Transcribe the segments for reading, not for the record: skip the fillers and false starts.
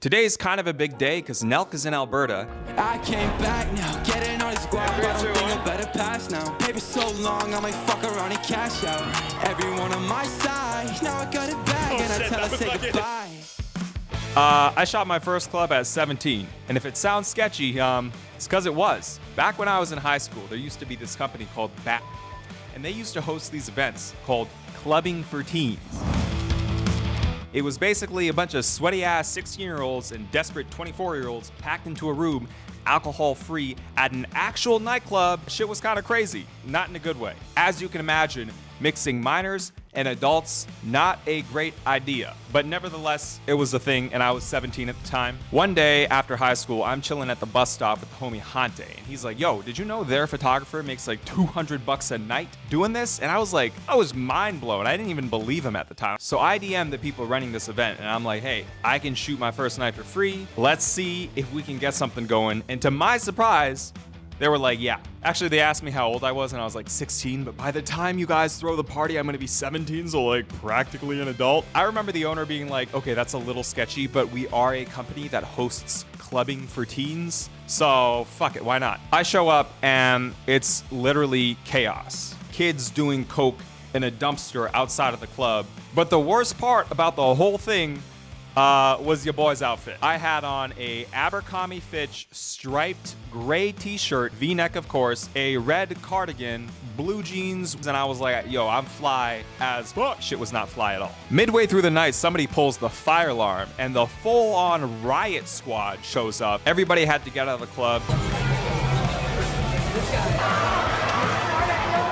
Today's kind of a big day because NELK is in Alberta. I came back now, getting on his guap. I don't think I better pass now. Paper so long, I might fuck around and cash out. Everyone on my side, now I got it back, and I tell her say goodbye. I shot my first club at 17, and if it sounds sketchy, it's because it was. Back when I was in high school, there used to be this company called BAT, and they used to host these events called Clubbing for Teens. It was basically a bunch of sweaty-ass 16-year-olds and desperate 24-year-olds packed into a room, alcohol-free, at an actual nightclub. Shit was kind of crazy, not in a good way. As you can imagine, mixing minors and adults, not a great idea. But nevertheless, it was a thing, and I was 17 at the time. One day after high school, I'm chilling at the bus stop with the homie Hante, and he's like, yo, did you know their photographer makes like $200 a night doing this? And I was mind blown. I didn't even believe him at the time. So I DM'd the people running this event, and I'm like, hey, I can shoot my first night for free. Let's see if we can get something going. And to my surprise, they were like, yeah. Actually, they asked me how old I was, and I was like 16, but by the time you guys throw the party, I'm gonna be 17, so like practically an adult. I remember the owner being like, okay, that's a little sketchy, but we are a company that hosts clubbing for teens, so fuck it, why not? I show up, and it's literally chaos. Kids doing coke in a dumpster outside of the club. But the worst part about the whole thing was your boy's outfit. I had on a Abercrombie Fitch striped gray t-shirt, V-neck of course, a red cardigan, blue jeans, and I was like, yo, I'm fly as fuck. Shit was not fly at all. Midway through the night, somebody pulls the fire alarm and the full-on riot squad shows up. Everybody had to get out of the club.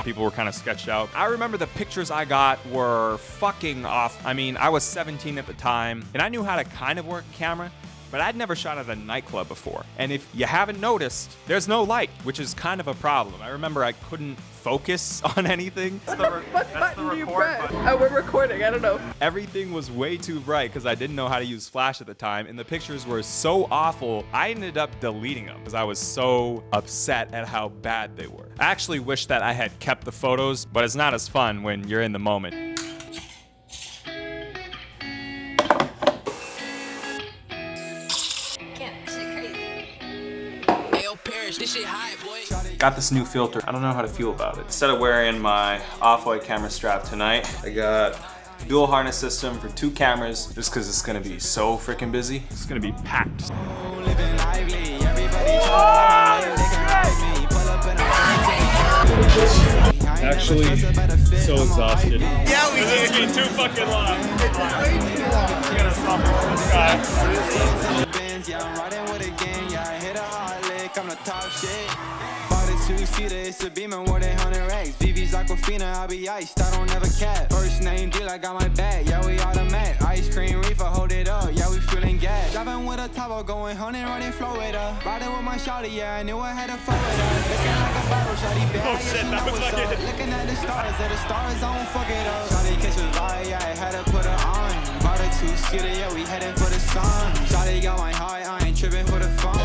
People were kind of sketched out. I remember the pictures I got were fucking off. I mean, I was 17 at the time, and I knew how to kind of work a camera, but I'd never shot at a nightclub before. And if you haven't noticed, there's no light, which is kind of a problem. I remember I couldn't focus on anything. What button do you press? Oh, we're recording, I don't know. Everything was way too bright because I didn't know how to use flash at the time, and the pictures were so awful, I ended up deleting them because I was so upset at how bad they were. I actually wish that I had kept the photos, but it's not as fun when you're in the moment. Got this new filter. I don't know how to feel about it. Instead of wearing my off-white camera strap tonight, I got a dual harness system for 2 cameras just because it's gonna be so freaking busy. It's gonna be packed. Actually, so exhausted. Yeah, we did. This is getting too fucking long. You gotta stop this guy. I'm the top shit. Bought a 2-seater, it's a Beamer, more than 100 racks. VV's Aquafina, I'll be iced, I don't ever cap. First name deal, I got my bag, yeah, we automatic. Ice cream reefer, hold it up, yeah, we feeling gas. Driving with a Tabo, going 100, running Florida. Riding with my shawty, yeah, I knew I had to flow it up. Looking like a bottle, shawty bad, oh shit, that was like it. Looking at the stars don't fuck it up. Shawty catch was light, yeah, I had to put her on. Bought a 2-seater, yeah, we heading for the sun. Shawty got my heart, I ain't tripping for the fun.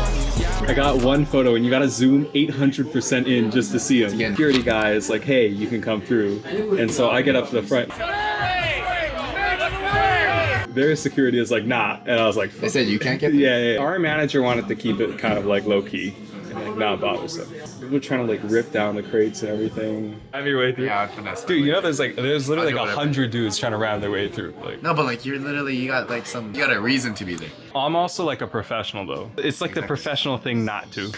I got one photo and you gotta zoom 800% in just to see him. Security guy is like, hey, you can come through. And so I get up to the front. Their security is like, nah. And I was like, they said you can't get yeah. Our manager wanted to keep it kind of like low key and like not bothersome. We're trying to like rip down the crates and everything. I mean, way through. Yeah, I'd finesse. Dude, you know, there's literally like 100 dudes trying to ram their way through. Like, no, but like you got a reason to be there. I'm also like a professional though. It's like the professional thing not to.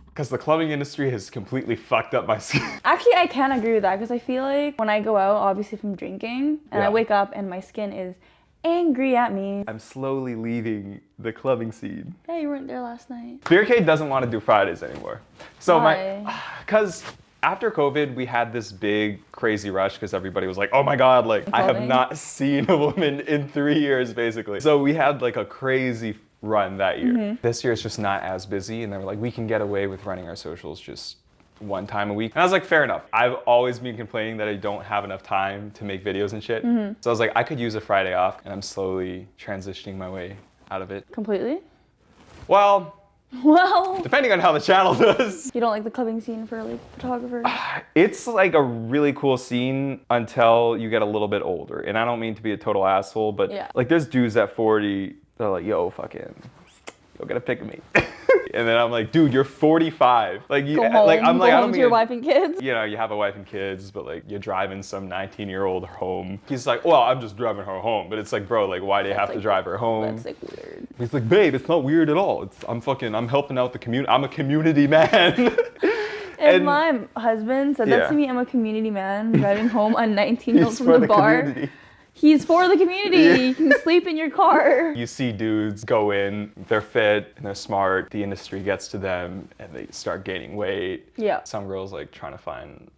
Because the clubbing industry has completely fucked up my skin. Actually, I can agree with that because I feel like when I go out, obviously from drinking, and I wake up and my skin is angry at me. I'm slowly leaving the clubbing scene. Yeah, you weren't there last night. Beercade doesn't want to do Fridays anymore. So because after COVID, we had this big crazy rush because everybody was like, oh my God, like I have not seen a woman in 3 years basically. So we had like a crazy run that year. This year it's just not as busy, and they were like, we can get away with running our socials just 1 time a week. And I was like, fair enough. I've always been complaining that I don't have enough time to make videos and shit. So I was like, I could use a Friday off, and I'm slowly transitioning my way out of it. Completely? Well, depending on how the channel does. You don't like the clubbing scene for like photographers? It's like a really cool scene until you get a little bit older. And I don't mean to be a total asshole, but like there's dudes at 40 They're like, yo, get a pic of me. And then I'm like, dude, you're 45. Like, Go home, like I'm like, go I home don't to your mean, wife and kids. you know, you have a wife and kids, but like you're driving some 19-year-old home. He's like, well, I'm just driving her home. But it's like, bro, like, why do you have to drive her home? That's like weird. He's like, babe, it's not weird at all. I'm helping out the community. I'm a community man. If my husband said that to me, I'm a community man driving home a 19-year-old from the bar. Community. He's for the community. Yeah. You can sleep in your car. You see dudes go in, they're fit and they're smart. The industry gets to them and they start gaining weight. Yeah. Some girl's like trying to find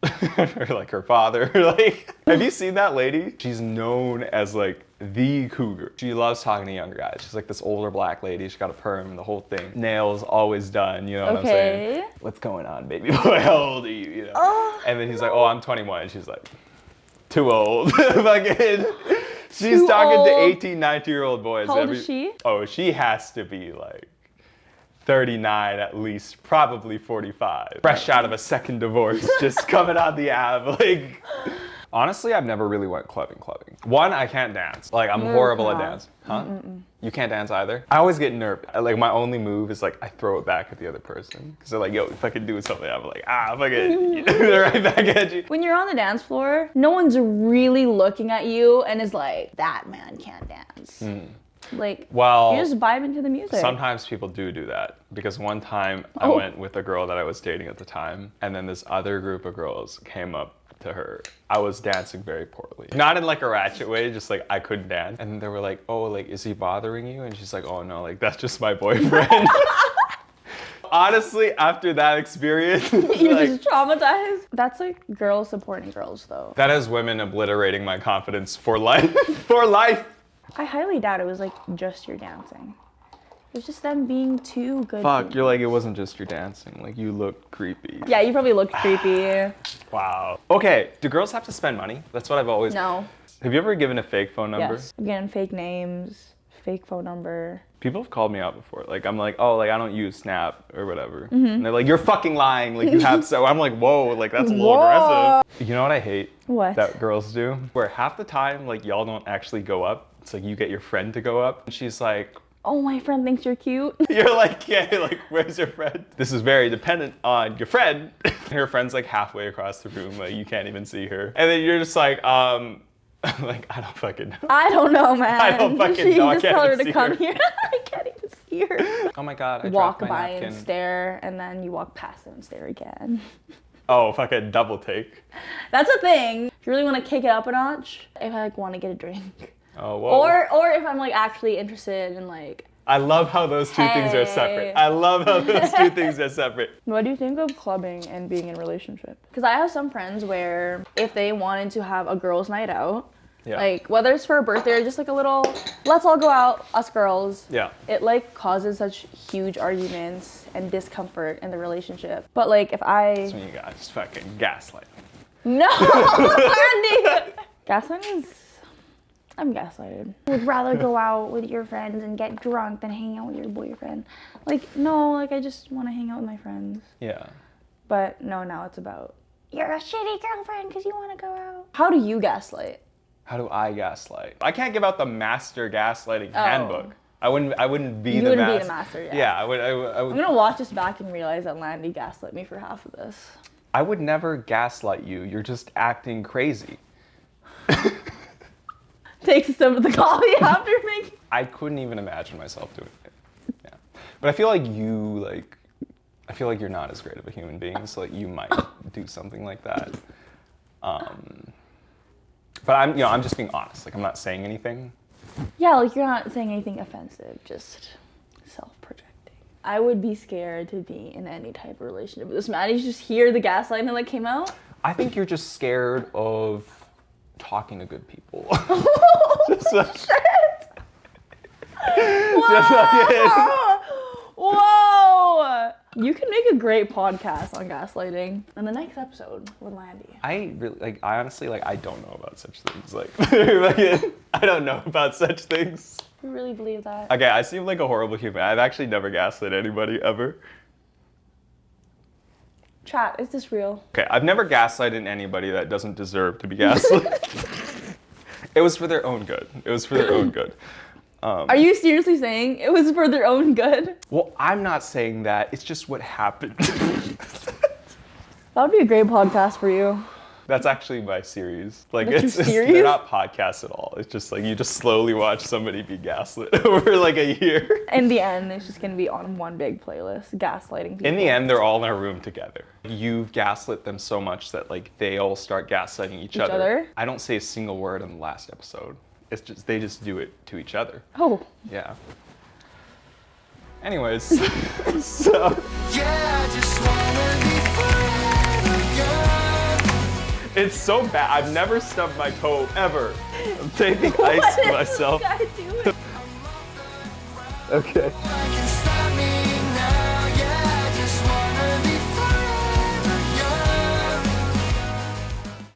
like her father. Like, have you seen that lady? She's known as like the cougar. She loves talking to younger guys. She's like this older black lady. She got a perm, the whole thing. Nails always done, you know what I'm saying? What's going on, baby boy? How old are you? You know? Oh, And then he's like, oh, I'm 21. And she's like, too old. Fucking. She's talking to 18, 19-year-old boys. How old is she? Oh, she has to be like 39 at least, probably 45. Fresh out of a second divorce, just coming on the app. Like, honestly, I've never really went clubbing. One, I can't dance. Like, I'm horrible at dance. Huh? You can't dance either? I always get nervous. Like, my only move is like, I throw it back at the other person. Because they're like, yo, if I can do something, I'm like, fucking, they're right back at you. when you're on the dance floor, no one's really looking at you and is like, that man can't dance. Like, Well, you're just vibing to the music. sometimes people do that. Because one time I went with a girl that I was dating at the time. And then this other group of girls came up to her. I was dancing very poorly. Not in like a ratchet way, just like I couldn't dance. And they were like, oh, like, is he bothering you? And she's like, oh no, like that's just my boyfriend. Honestly, after that experience, You're like, just traumatized. That's like girls supporting girls though. that is women obliterating my confidence for life. For life. I highly doubt it was like just your dancing. It was just them being too good. Fuck, you're like, it wasn't just your dancing. Like, you look creepy. Yeah, you probably looked creepy. Wow. Okay, do girls have to spend money? That's what I've always... No. Have you ever given a fake phone number? Yes. Again, fake names, fake phone number. People have called me out before. Like, I'm like, oh, like, I don't use Snap or whatever. And they're like, you're fucking lying. Like, you have so... I'm like, whoa, like, that's a little aggressive. You know what I hate? What? That girls do? Where half the time, like, y'all don't actually go up. It's like, you get your friend to go up. And she's like... Oh, my friend thinks you're cute. You're like, yeah, like, where's your friend? This is very dependent on your friend. Her friend's like halfway across the room, like you can't even see her. And then you're just like, like, I don't fucking know. I don't know, man. I don't fucking know. I Just can't tell her even to see come her. here. I can't even see her. Oh my God, I Walk dropped my by napkin. and stare, and then you walk past them and stare again. Oh, fucking double take. That's a thing. If you really want to kick it up a notch, if I like want to get a drink. Oh, whoa. Or if I'm like actually interested in like, I love how those two things are separate. I love how those two things are separate. what do you think of clubbing and being in a relationship? Because I have some friends where if they wanted to have a girls' night out, like whether it's for a birthday or just like a little, let's all go out, us girls. Yeah. It like causes such huge arguments and discomfort in the relationship. But like if I... That's when you guys fucking gaslight. No, Andy! Gaslighting is... I'm gaslighted. I would rather go out with your friends and get drunk than hang out with your boyfriend. Like, no, like I just want to hang out with my friends. Yeah. But no, now it's about, you're a shitty girlfriend because you want to go out. How do you gaslight? How do I gaslight? I can't give out the master gaslighting handbook. I wouldn't be You the wouldn't master. be the master, yeah. Yeah, I would. I'm gonna watch this back and realize that Landy gaslit me for half of this. I would never gaslight you. You're just acting crazy. Takes a sip of the coffee after making... I couldn't even imagine myself doing it. Yeah. But I feel like I feel like you're not as great of a human being, so like you might do something like that. But I'm just being honest. Like I'm not saying anything. Yeah, like you're not saying anything offensive, just self-projecting. I would be scared to be in any type of relationship with this man. You just hear the gaslighting that came out. I think you're just scared of talking to good people. Whoa! You can make a great podcast on gaslighting. In the next episode with Landy. I honestly I don't know about such things. Like I don't know about such things. You really believe that? Okay, I seem like a horrible human. I've actually never gaslit anybody ever. Chat, is this real? Okay, I've never gaslighted anybody that doesn't deserve to be gaslit. It was for their own good. It was for their own good. Are you seriously saying it was for their own good? Well, I'm not saying that. It's just what happened. That would be a great podcast for you. That's actually my series. Like, That's your series? they're not podcasts at all. It's just like you just slowly watch somebody be gaslit over like a year. In the end, it's just gonna be on one big playlist, gaslighting people. In the end, they're all in a room together. You've gaslit them so much that like they all start gaslighting each other. I don't say a single word in the last episode. It's just they just do it to each other. Oh. Yeah. Anyways, so. Yeah, I just wanna be forever young. It's so bad. I've never stubbed my toe ever. I'm taking ice to myself. What is this guy doing? Okay. I can stop me